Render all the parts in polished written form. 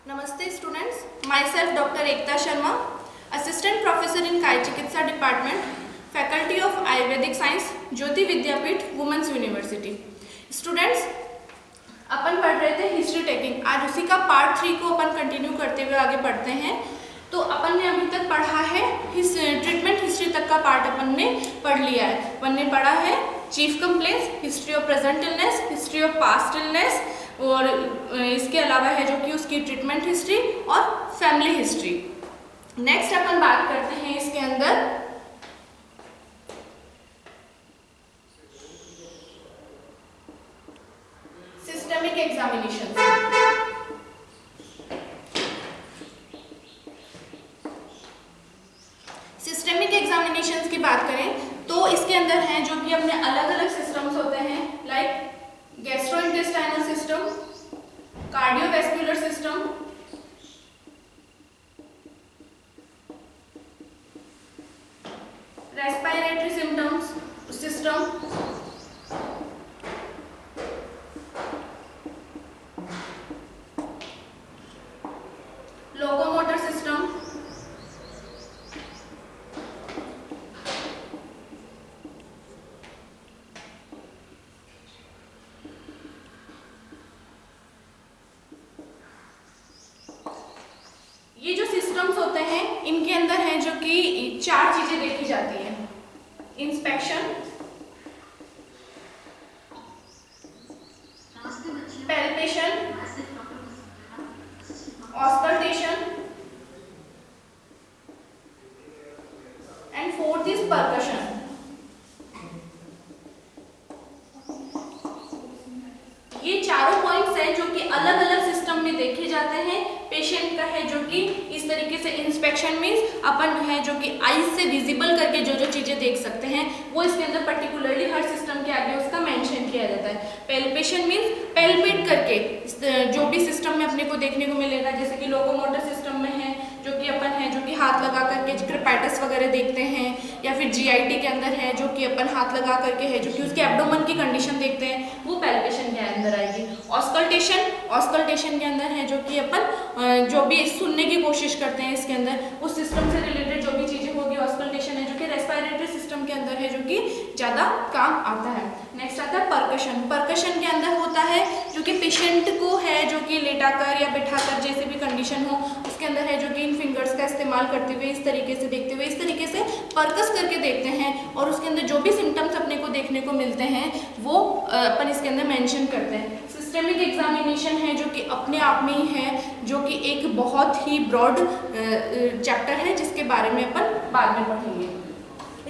Namaste students, myself Dr. Ekta Sharma, Assistant Professor in काय चिकित्सा Department, Faculty of Ayurvedic Science, Jyoti Vidyapeeth, Women's University. Students, अपन पढ़ रहे थे history taking, आज उसी का पार्ट 3 को अपन कंटिन्यू करते हुए आगे बढ़ते हैं। तो अपन ने अभी तक पढ़ा है ट्रीटमेंट हिस्ट्री तक का पार्ट अपन ने पढ़ लिया है। अपन ने पढ़ा है chief complaints, history of present illness, history of past illness और इसके अलावा है जो कि उसकी ट्रीटमेंट हिस्ट्री और फैमिली हिस्ट्री। नेक्स्ट अपन बात करते हैं इसके अंदर सिस्टमिक एग्जामिनेशन। सिस्टमिक एग्जामिनेशंस की बात करें तो इसके अंदर हैं जो कि अपने अलग अलग सिस्टम्स होते हैं, like gastrointestinal system, cardiovascular system, respiratory symptoms system, locomotor system, ये जो सिस्टम्स होते हैं इनके अंदर है जो कि 4 चीजें देखी जाती हैं: inspection, palpation, auscultation and fourth is percussion. ये चारों पॉइंट्स हैं जो कि अलग अलग सिस्टम में देखे जाते हैं। पेशेंट का है जो कि इस तरीके से इंस्पेक्शन मीन्स अपन है जो कि आईज से विजिबल करके जो जो चीजें देख सकते हैं वो इसके अंदर पर्टिकुलरली हर सिस्टम के आगे उसका मेंशन किया जाता है। पैल्पेशन मीन्स पैल्पेट करके जो भी सिस्टम में अपने को देखने को मिलेगा, जैसे कि लोकोमोटर सिस्टम में है जो कि अपन है जो कि हाथ लगा करके क्रेपैटस वगैरह देखते हैं, या फिर जीआईटी के अंदर है जो कि अपन हाथ लगा करके है जो कि उसके एब्डोमेन की कंडीशन देखते हैं, वो पैल्पेशन के अंदर आएगी। ऑस्कल्टेशन के अंदर है जो कि अपन जो भी सुनने की कोशिश करते हैं इसके अंदर उस सिस्टम से रिलेटेड जो भी चीजें होगी ऑस्कल्टेशन है जो कि रेस्पिरेटरी सिस्टम के अंदर है जो कि ज्यादा काम आता है। नेक्स्ट आता है परकशन। परकशन के अंदर होता है जो कि पेशेंट को है जो कि लेटाकर या बैठाकर जैसे भी कंडीशन हो उसके अंदर है जो कि इन फिंगर्स का इस्तेमाल करते हुए इस तरीके से देखते हुए इस तरीके से परकस करके देखते हैं और उसके अंदर जो भी सिम्टम्स अपने को देखने को मिलते हैं वो अपन इसके अंदर मेंशन करते हैं। सिस्टमिक एग्जामिनेशन है जो कि अपने आप में ही है जो कि एक बहुत ही ब्रॉड चैप्टर है जिसके बारे में अपन बाद में पढ़ेंगे।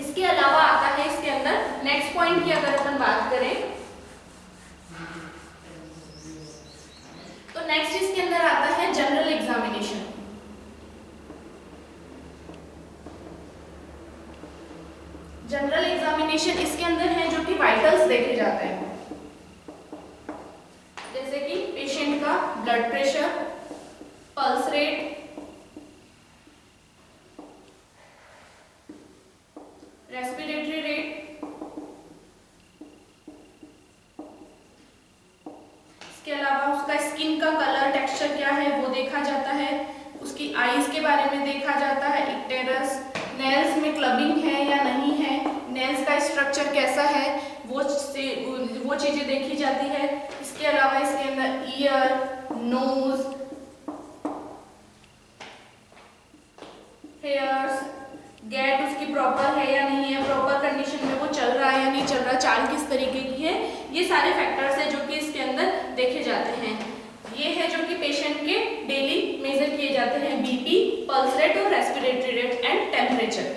इसके अलावा आता है इसके अंदर नेक्स्ट पॉइंट की अगर अपन बात करें तो नेक्स्ट इसके अंदर आता है जनरल एग्जामिनेशन। जनरल एग्जामिनेशन इसके अंदर है जो कि वाइटल्स देखे जाते हैं, जैसे कि पेशेंट का blood pressure, pulse rate, respiratory rate, इसके अलावा उसका स्किन का कलर टेक्सचर क्या है वो देखा जाता है, उसकी आईज के बारे में देखा जाता है, इक्टेरस, नेल्स में क्लबिंग है या नहीं है, नेल्स का स्ट्रक्चर कैसा है वो चीजें देखी जाती है। इसके अलावा इसके अंदर ईयर, नोज, हेयर्स, गैट उसकी प्रॉपर है या नहीं है, प्रॉपर कंडीशन में वो चल रहा है या नहीं चल रहा, चाल किस तरीके की है, ये सारे फैक्टर्स है जो कि इसके अंदर देखे जाते हैं। ये है जो कि पेशेंट के डेली मेजर किए जाते हैं: बीपी, पल्स रेट और रेस्पिरेटरी रेट एंड टेम्परेचर।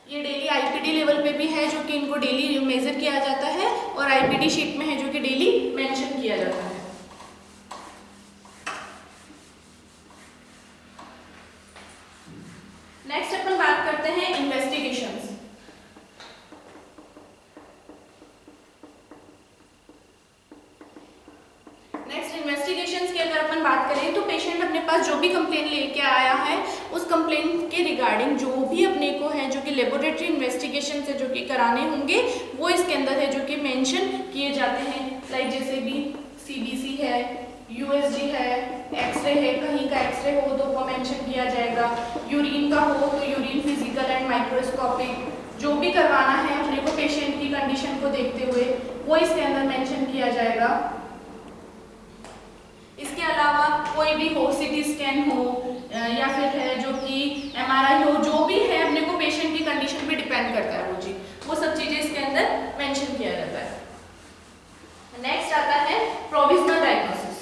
ये डेली आईपीडी लेवल पे भी है जो कि इनको डेली मेजर किया जाता है और आईपीडी शीट में है जो कि डेली मेंशन किया जाता है। नेक्स्ट अपन बात करते हैं इन्वेस्टिगेशंस। नेक्स्ट इन्वेस्टिगेशंस की अगर अपन अपन बात करें तो पेशेंट अपने पास जो भी कंप्लेन लेके आया है उस कंप्लेन के रिगार्डिंग जो भी अपने को है जो कि लेबोरेटरी इन्वेस्टिगेशन से जो कि कराने होंगे वो इसके अंदर है जो कि मेंशन किए जाते हैं। लाइक जैसे भी CBC है, USG है, एक्सरे है, कहीं का एक्सरे हो तो वो मेंशन किया जाएगा, यूरिन का हो तो यूरिन फिजिकल एंड माइक्रोस्कोपिक जो भी करवाना है अपने को पेशेंट की कंडीशन को देखते हुए वो इसके अंदर मेंशन किया जाएगा। इसके अलावा कोई भी हो, CT स्कैन हो या फिर है जो कि MRI हो, जो भी है अपने को पेशेंट की कंडीशन पे डिपेंड करता है वो चीज, वो सब चीजें इसके अंदर मेंशन किया जाता है। नेक्स्ट आता है प्रोविजनल डायग्नोसिस।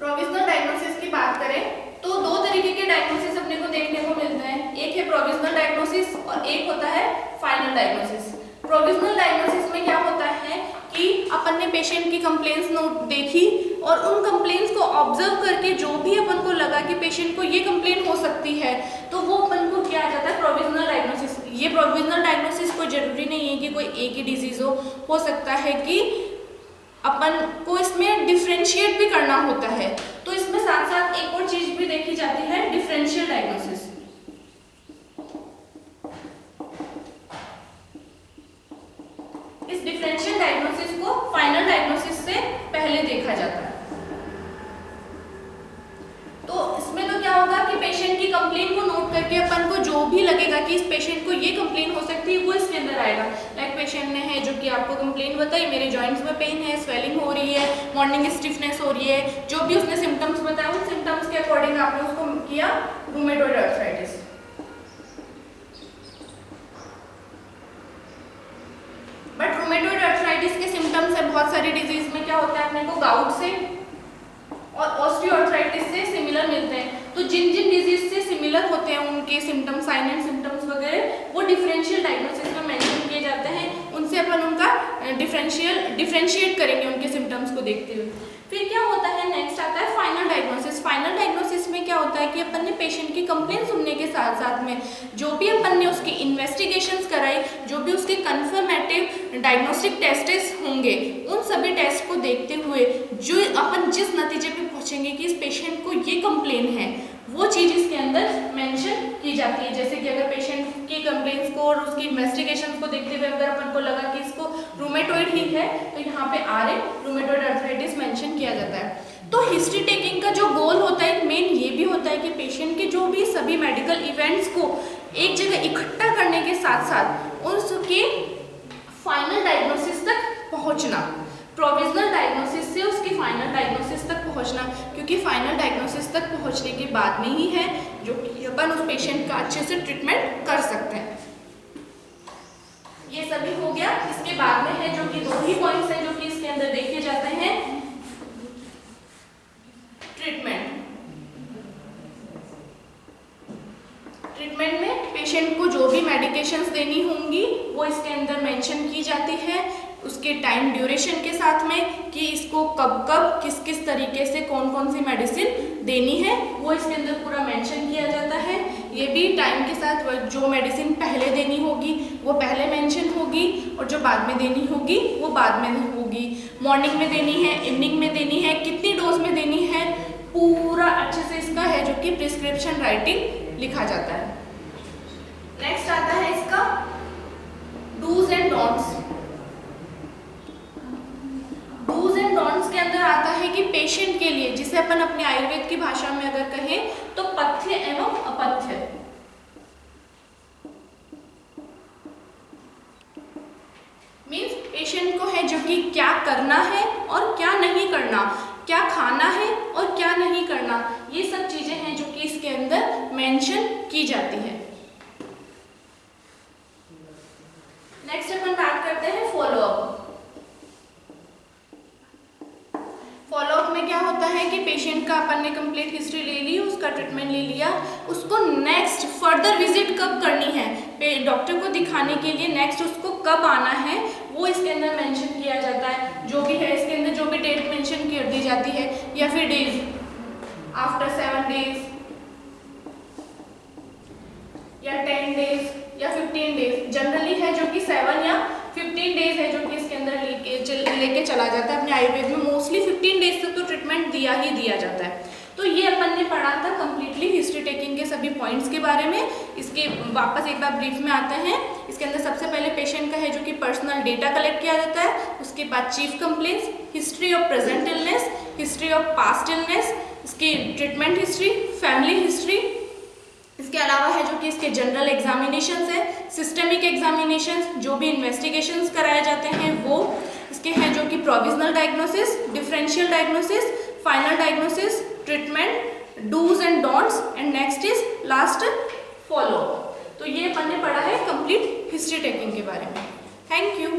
प्रोविजनल डायग्नोसिस की बात करें तो दो तरीके के डायग्नोसिस अपने को देखने को मिलते हैं, एक है प्रोविजनल डायग्नोसिस और एक होता है फाइनल डायग्नोसिस। प्रोविजनल डायग्नोसिस में क्या होता है कि अपन ने पेशेंट की कंप्लेंट्स नोट देखी और उन कंप्लेंट्स को ऑब्जर्व करके जो भी अपन को लगा कि पेशेंट को ये कंप्लेंट हो सकती है तो वो अपन को किया जाता है प्रोविजनल डायग्नोसिस। ये प्रोविजनल डायग्नोसिस कोई जरूरी नहीं है कि कोई एक ही डिजीज हो सकता है कि अपन को इसमें डिफरेंशिएट भी करना होता है, तो इसमें साथ साथ एक और चीज भी देखी जाती है, डिफरेंशियल डायग्नोसिस। इस डिफरेंशियल डायग्नोसिस को फाइनल डायग्नोसिस से पहले देखा जाता है। तो इसमें तो क्या होगा कि पेशेंट की कंप्लेंट को नोट करके अपन को जो भी लगेगा कि इस पेशेंट को ये कंप्लेंट हो सकती है वो इसके अंदर आएगा। लाइक पेशेंट ने है जो कि आपको कंप्लेंट बताई, मेरे जॉइंट्स में पेन है, स्वेलिंग हो रही है, मॉर्निंग स्टिफनेस हो रही है, जो भी उसने सिम्टम्स बताया उन सिम्टम्स के अकॉर्डिंग आपने उसको किया rheumatoid arthritis. But rheumatoid arthritis के सिम्टम्स है बहुत सारी डिजीज में क्या होता है अपने को गाउट से और ऑस्टियोआर्थराइटिस से सिमिलर मिलते हैं। तो जिन जिन डिजीज से सिमिलर होते हैं उनके सिम्टम्स, साइन एंड सिम्टम्स वगैरह वो डिफरेंशियल डायग्नोसिस में मेंशन किए जाते हैं। उनसे अपन उनका डिफरेंशिएट करेंगे उनके सिम्टम्स को देखते हुए। फिर क्या होता है, नेक्स्ट आता है फाइनल डायग्नोसिस। फाइनल डायग्नोसिस में क्या होता है कि अपन ने पेशेंट की कंप्लेंट सुनने के साथ साथ में जो भी अपन ने उसकी इन्वेस्टिगेशंस कराई, जो भी उसके कंफर्मेटिव डायग्नोस्टिक टेस्ट्स होंगे, उन सभी टेस्ट को देखते हुए जो अपन जिस नतीजे पे पहुंचेंगे कि इस पेशेंट को ये कंप्लेन है वो चीज़ इसके अंदर मेंशन की जाती है। जैसे कि अगर पेशेंट की कंप्लेंट्स को और उसकी इन्वेस्टिगेशंस को देखते हुए अगर अपन को लगा कि इसको रूमेटॉइड ही है तो यहाँ पे रूमेटॉइड आर्थराइटिस मेंशन किया जाता है। तो हिस्ट्री टेकिंग का जो गोल होता है मेन ये भी होता है कि पेशेंट के जो भी सभी मेडिकल इवेंट्स को एक जगह इकट्ठा करने के साथ साथ उसके फाइनल डायग्नोसिस तक पहुँचना, प्रोविजनल डायग्नोसिस से उसकी फाइनल डायग्नोसिस तक पहुंचना, क्योंकि फाइनल डायग्नोसिस तक पहुंचने के बाद में ही है जो कि अपन उस पेशेंट का अच्छे से ट्रीटमेंट कर सकते हैं। ये सभी हो गया। इसके बाद में है जो कि दो ही पॉइंट्स हैं जो कि इसके अंदर देखे जाते हैं, ट्रीटमेंट में पेशेंट को जो भी मेडिकेशंस देनी होंगी वो इसके अंदर मेंशन की जाती है, उसके टाइम ड्यूरेशन के साथ में कि इसको कब कब किस किस तरीके से कौन कौन सी मेडिसिन देनी है वो इसके अंदर पूरा मेंशन किया जाता है। ये भी टाइम के साथ जो मेडिसिन पहले देनी होगी वो पहले मेंशन होगी और जो बाद में देनी होगी वो बाद में होगी। मॉर्निंग में देनी है, इवनिंग में देनी है, कितनी डोज में देनी है, पूरा अच्छे से इसका है जो कि प्रिस्क्रिप्शन राइटिंग लिखा जाता है। नेक्स्ट आता है इसका dos and don'ts. Dos and don'ts के अंदर आता है कि पेशेंट के लिए, जिसे अपन अपने आयुर्वेद की भाषा में अगर कहें तो पथ्य एवं अपथ्य। मींस पेशेंट को है जो कि क्या करना है और क्या नहीं करना, क्या खाना है और क्या नहीं करना, ये सब चीजें हैं जो कि इसके अंदर मेंशन की जाती है। नेक्स्ट अपन बात करते हैं फॉलोअप। फॉलोअप में क्या होता है कि पेशेंट का अपन ने कंप्लीट हिस्ट्री ले ली, उसका ट्रीटमेंट ले लिया, उसको नेक्स्ट फर्दर विजिट कब करनी है, डॉक्टर को दिखाने के लिए नेक्स्ट उसको कब आना है वो इसके अंदर मेंशन किया जाता है। जो भी है इसके अंदर जो भी डेट मेंशन कर दी जाती है या फिर डेज आफ्टर 7 डेज या 10 डेज या 15 डेज, जनरली है जो कि 7 या 15 डेज है जो कि इसके अंदर लेके चला जाता है। अपने आयुर्वेद में मोस्टली 15 डेज तक तो ट्रीटमेंट दिया ही दिया जाता है। तो ये अपन ने पढ़ा था कंप्लीटली हिस्ट्री टेकिंग के सभी पॉइंट्स के बारे में। इसके वापस एक बार ब्रीफ में आते हैं। इसके अंदर सबसे पहले पेशेंट का है जो कि पर्सनल डेटा कलेक्ट किया जाता है, उसके बाद chief complaints, history of present illness, history of past illness, इसकी ट्रीटमेंट हिस्ट्री, फैमिली हिस्ट्री। इसके अलावा है जो कि इसके जनरल एग्जामिनेशंस है, सिस्टमिक एग्जामिनेशंस, जो भी इन्वेस्टिगेशंस कराए जाते हैं वो। इसके हैं जो कि provisional diagnosis, differential diagnosis, final diagnosis, treatment, dos and don'ts, and next is last follow. तो ये अपन ने पढ़ा है कंप्लीट हिस्ट्री टेकिंग के बारे में। Thank you.